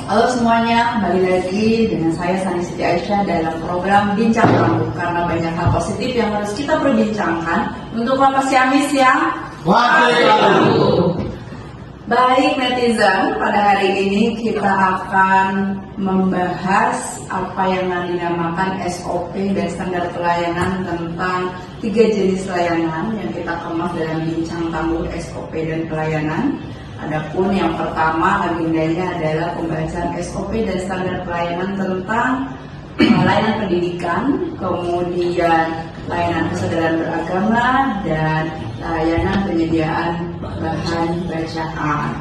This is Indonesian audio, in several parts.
Halo semuanya, kembali lagi dengan saya Sani Siti Aisyah dalam program Bincang Tangguh. Karena banyak hal positif yang harus kita perbincangkan untuk Lapas Ciamis yang Waduh. baik netizen. Pada hari ini kita akan membahas apa yang dinamakan SOP dan standar pelayanan tentang 3 jenis layanan yang kita kemas dalam Bincang Tangguh SOP dan pelayanan. Adapun yang pertama agendanya adalah pembacaan SOP dan standar pelayanan tentang layanan pendidikan, kemudian layanan kesadaran beragama, dan layanan penyediaan bahan bacaan.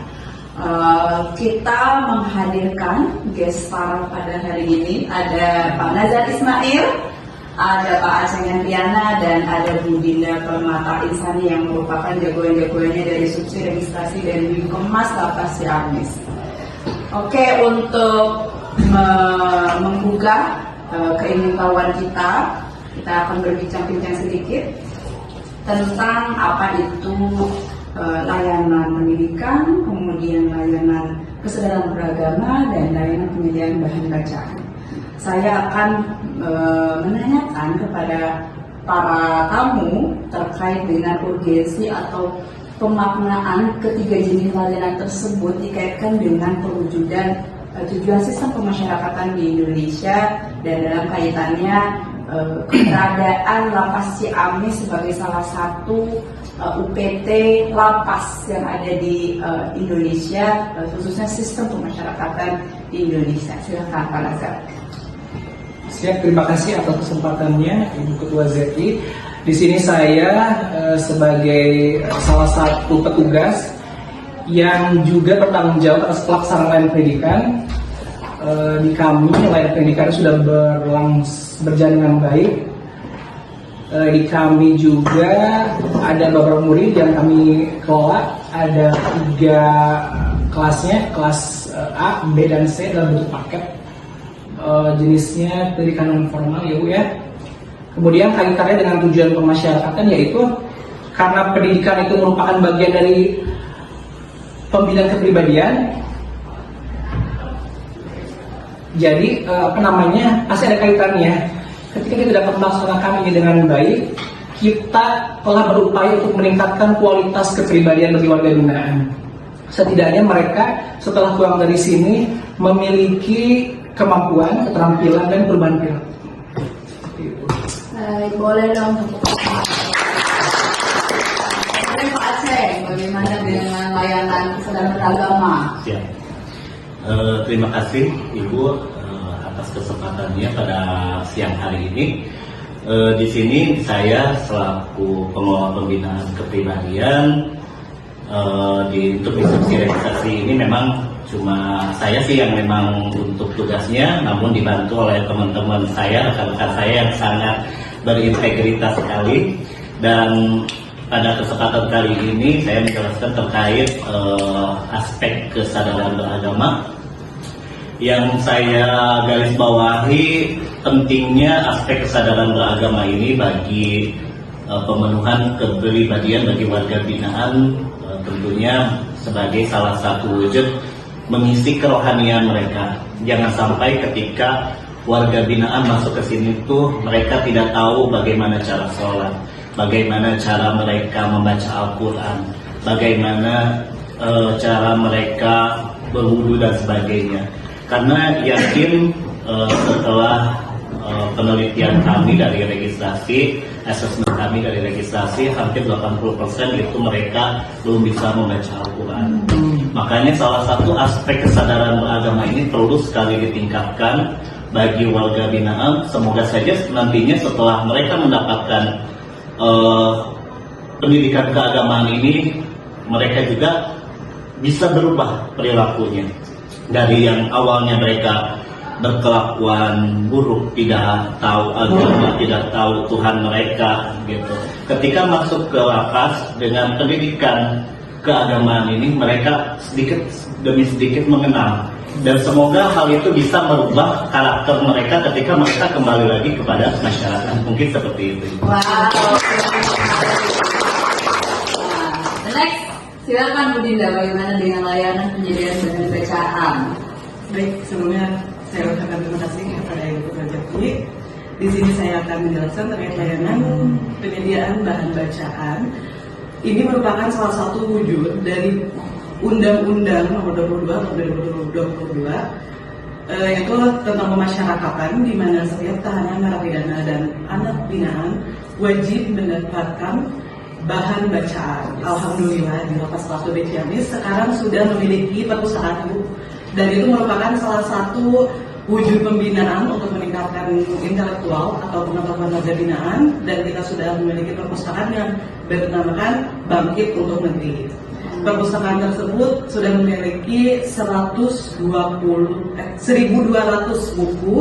Kita menghadirkan guest star pada hari ini, ada Pak Nazar Ismail, ada Pak Aceh Yantiana, dan ada Bu Dinda Permata Insani yang merupakan jagoan-jagoannya dari subsidi registrasi dan Binkemas Lapas Ciamis. Oke, untuk membuka keingintahuan kita akan berbincang-bincang sedikit tentang apa itu layanan pendidikan, kemudian layanan kesadaran beragama, dan layanan penyediaan bahan bacaan. Saya akan menanyakan kepada para tamu terkait dengan urgensi atau pemaknaan ketiga jenis layanan tersebut dikaitkan dengan perwujudan tujuan sistem pemasyarakatan di Indonesia, dan dalam kaitannya keberadaan Lapas Ciamis sebagai salah satu UPT lapas yang ada di Indonesia, khususnya sistem pemasyarakatan di Indonesia. Silakan Pak Nazar. Siap, terima kasih atas kesempatannya Ibu Ketua ZI. Di sini saya sebagai salah satu petugas yang juga bertanggung jawab atas pelaksanaan layanan pendidikan. Di kami layanan pendidikan sudah berjalan dengan baik. Di kami juga ada beberapa murid yang kami kelola. Ada 3 kelasnya, kelas A, B, dan C dalam bentuk paket. Jenisnya pendidikan non formal ya Bu ya. Kemudian kaitannya dengan tujuan pemasyarakatan, yaitu karena pendidikan itu merupakan bagian dari pembinaan kepribadian. Jadi pasti ada kaitannya. Ketika kita dapat melaksanakan ini dengan baik, kita telah berupaya untuk meningkatkan kualitas kepribadian bagi warga binaan. Setidaknya mereka setelah pulang dari sini memiliki kemampuan, keterampilan, dan perubahan perilaku. Boleh dong untuk Pak Aceh, bagaimana dengan layanan kesadaran beragama? Ya. Terima kasih Ibu atas kesempatannya pada siang hari ini. Di sini saya selaku pengelola pembinaan kepribadian untuk subsidi registrasi ini memang cuma saya sih yang memang untuk tugasnya, namun dibantu oleh teman-teman saya, rekan-rekan saya yang sangat berintegritas sekali. Dan pada kesempatan kali ini saya menjelaskan terkait aspek kesadaran beragama. Yang saya garis bawahi pentingnya aspek kesadaran beragama ini bagi pemenuhan kepribadian bagi warga binaan, tentunya sebagai salah satu wujud mengisi kerohanian mereka. Jangan sampai ketika warga binaan masuk ke sini tuh mereka tidak tahu bagaimana cara sholat, bagaimana cara mereka membaca Al-Quran, bagaimana cara mereka berwudu dan sebagainya. Karena yakin setelah penelitian kami dari registrasi, asesmen kami dari registrasi, hampir 80% itu mereka belum bisa membaca Al-Quran. Makanya salah satu aspek kesadaran beragama ini perlu sekali ditingkatkan bagi warga binaan. Semoga saja nantinya setelah mereka mendapatkan pendidikan keagamaan ini, mereka juga bisa berubah perilakunya. Dari yang awalnya mereka berkelakuan buruk, tidak tahu agama, tidak tahu Tuhan mereka gitu. Ketika masuk ke lapas dengan pendidikan keagamaan ini, mereka sedikit demi sedikit mengenal, dan semoga hal itu bisa merubah karakter mereka ketika mereka kembali lagi kepada masyarakat. Mungkin seperti itu. Wow. Next, silakan Bu Dinda, bagaimana dengan layanan penyediaan bahan bacaan? Baik, sebelumnya saya ucapkan terima kasih kepada Ibu Ketua Jaki. Di sini saya akan menjelaskan terkait layanan penyediaan bahan bacaan. Ini merupakan salah satu wujud dari Undang-Undang Nomor 22 Tahun 2022, yaitu tentang pemasyarakatan, di mana setiap tahanan narapidana dan anak binaan wajib mendapatkan bahan bacaan. Alhamdulillah di Lapas Kelas 2 Ciamis sekarang sudah memiliki perpustakaan buku, dan itu merupakan salah satu wujud pembinaan untuk meningkatkan intelektual atau pengetahuan warga binaan, dan kita sudah memiliki perpustakaan yang bernamakan Bangkit untuk Negeri. Perpustakaan tersebut sudah memiliki 1.200 buku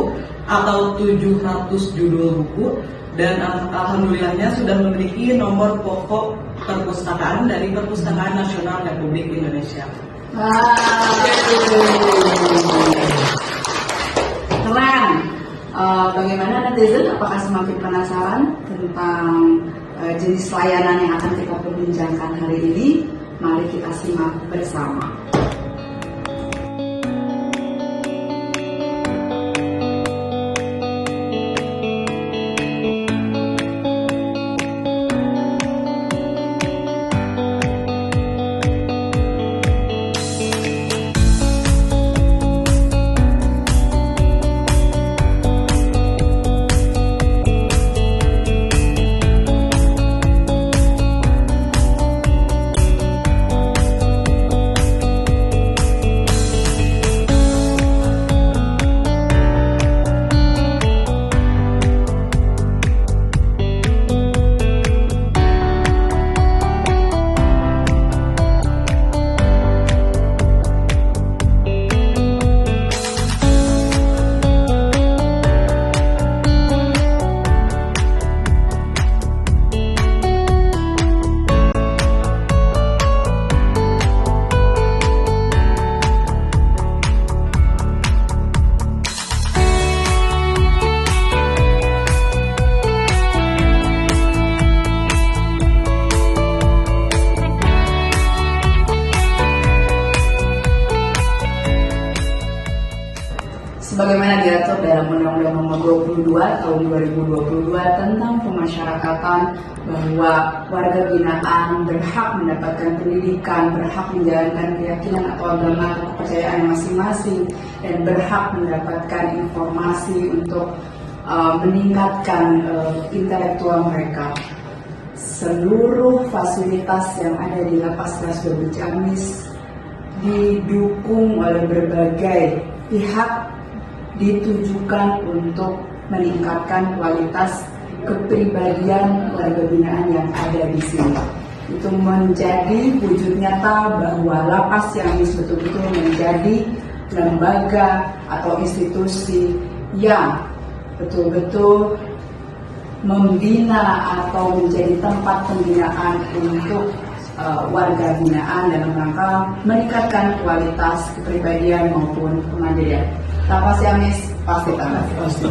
atau 700 judul buku, dan alhamdulillahnya sudah memiliki nomor pokok perpustakaan dari Perpustakaan Nasional Republik Indonesia. Keren. Bagaimana netizen? Apakah semakin penasaran tentang jenis layanan yang akan kita perbincangkan hari ini? Mari kita simak bersama. Sebagaimana diatur dalam Undang-Undang Nomor 22 Tahun 2022 tentang pemasyarakatan, bahwa warga binaan berhak mendapatkan pendidikan, berhak menjalankan keyakinan atau agama atau kepercayaan masing-masing, dan berhak mendapatkan informasi untuk meningkatkan intelektual mereka. Seluruh fasilitas yang ada di Lapas Kelas 2 Ciamis didukung oleh berbagai pihak, ditujukan untuk meningkatkan kualitas kepribadian warga binaan yang ada di sini. Itu menjadi wujud nyata bahwa Lapas Ciamis betul-betul menjadi lembaga atau institusi yang betul-betul membina atau menjadi tempat pembinaan untuk warga binaan dalam rangka meningkatkan kualitas kepribadian maupun kemandirian. Lapas Ciamis pasti tamat. Pasti.